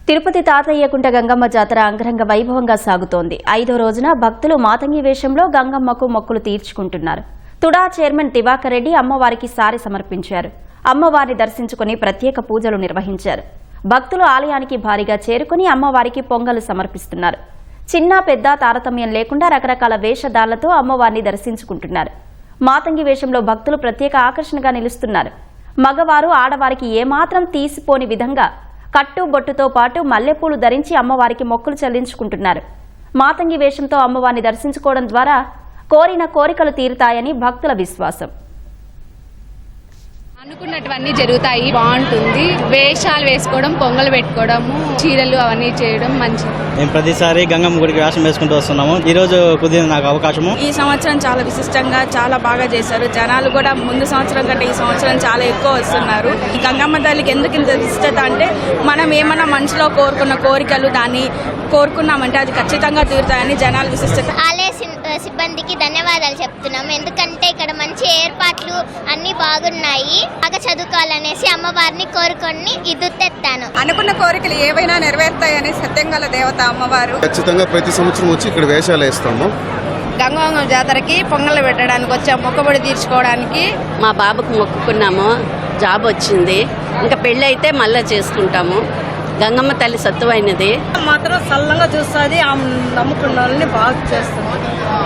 తిరుపతి తాతయ్యకుంట గంగమ్మ జాతర అంగరంగ వైభవంగా సాగుతోంది. 5వ రోజున భక్తులు మాతంగి వేషంలో గంగమ్మకు మొక్కులు తీర్చుకుంటున్నారు. తుడా చైర్మన్ దివాకర్ రెడ్డి అమ్మవారికి సారి సమర్పించారు. అమ్మవారిని దర్శించుకుని ప్రత్యేక పూజలు నిర్వహించారు. భక్తులు ఆలయానికి భారీగా చేరుకుని అమ్మవారికి పొంగలు సమర్పిస్తున్నారు. చిన్న పెద్ద తారతమ్యం లేకుండా రకరకాల వేషధాలతో అమ్మవారిని దర్శించుకుంటున్నారు. మాతంగి వేషంలో భక్తులు ప్రత్యేక ఆకర్షణగా నిలుస్తున్నారు. మగవారు ఆడవారికి ఏమాత్రం తీసిపోని విధంగా కట్టుబొట్టుతో పాటు మల్లెపూలు ధరించి అమ్మవారికి మొక్కులు చెల్లించుకుంటున్నారు. మాతంగి వేషంతో అమ్మవారిని దర్శించుకోవడం ద్వారా కోరిన కోరికలు తీరుతాయని భక్తుల విశ్వాసం. అనుకున్నటువన్నీ జరుగుతాయి. బాగుంటుంది. వేషాలు వేసుకోవడం, పొంగలు పెట్టుకోవడము, చీరలు అవన్నీ చేయడం మంచిది. మేము ప్రతిసారి గంగమ్మ గుడికి వేషం వేసుకుంటూ వస్తున్నాము. ఈ రోజు కుదిరిన నాకు అవకాశము. ఈ సంవత్సరం చాలా విశిష్టంగా చాలా బాగా చేశారు. జనాలు కూడా ముందు సంవత్సరం కంటే ఈ సంవత్సరం చాలా ఎక్కువ వస్తున్నారు. ఈ గంగమ్మ తల్లికి ఎందుకు ఇంత విశిష్టత అంటే మనం ఏమన్నా మనసులో కోరుకున్న కోరికలు దాన్ని కోరుకున్నామంటే అది ఖచ్చితంగా తీరుతాయని జనాలు విశిష్టత. ఆలయ సిబ్బందికి ధన్యవాదాలు చెప్తున్నాము. ఎందుకంటే ఇక్కడ మంచి ఏర్పాట్లు అన్ని బాగున్నాయి. బాగా చదువుకోవాలనేసి అమ్మవారిని కోరుకొని ఇదుతెత్తాను. అనుకున్న కోరికలు ఏవైనా నెరవేరుతాయని సత్యంగల దేవత అమ్మవారు. ఖచ్చితంగా ప్రతి సంవత్సరం వచ్చి ఇక్కడ వేషాలు వేస్తాము. గంగమ్మ జాతరకి పొంగలు పెట్టడానికి వచ్చాము, మొక్కబడి తీర్చుకోవడానికి. మా బాబుకు మొక్కుకున్నాము, జాబ్ వచ్చింది. ఇంకా పెళ్ళి అయితే మళ్ళీ చేసుకుంటాము. గంగమ్మ తల్లి సత్తువైనది. మాత్రం సల్లంగా చూస్తుంది. ఆమె నమ్ముకున్న వాళ్ళని బాగా చేస్తాము.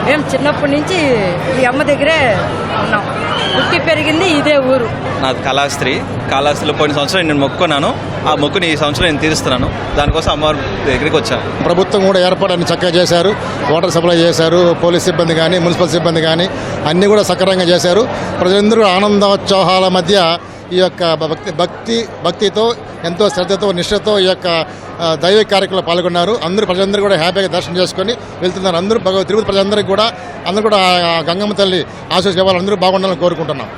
మేము చిన్నప్పటి నుంచి ఈ అమ్మ దగ్గరే ఉన్నాం. పుట్టి పెరిగింది ఇదే ఊరు. నాది కాళహస్తిలో పోయిన సంవత్సరం నేను మొక్కున్నాను. ఆ మొక్కుని ఈ సంవత్సరం నేను తీరుస్తున్నాను. దానికోసం అమ్మవారి దగ్గరికి వచ్చాను. ప్రభుత్వం కూడా ఏర్పాటు చక్కగా చేశారు. వాటర్ సప్లై చేశారు. పోలీస్ సిబ్బంది కానీ మున్సిపల్ సిబ్బంది కానీ అన్నీ కూడా సక్రమంగా చేశారు. ప్రజలందరూ ఆనందోత్సాహాల మధ్య ఈ యొక్క భక్తితో ఎంతో శ్రద్ధతో నిష్ఠతో ఈ యొక్క దైవ కార్యక్రమంలో పాల్గొన్నారు. ప్రజలందరూ కూడా హ్యాపీగా దర్శనం చేసుకొని వెళ్తున్నారు. తిరుపతి ప్రజలందరికీ కూడా అందరూ కూడా గంగమ్మ తల్లి ఆశీస్సులు ఇవ్వాలి. అందరూ బాగుండాలని కోరుకుంటున్నాం.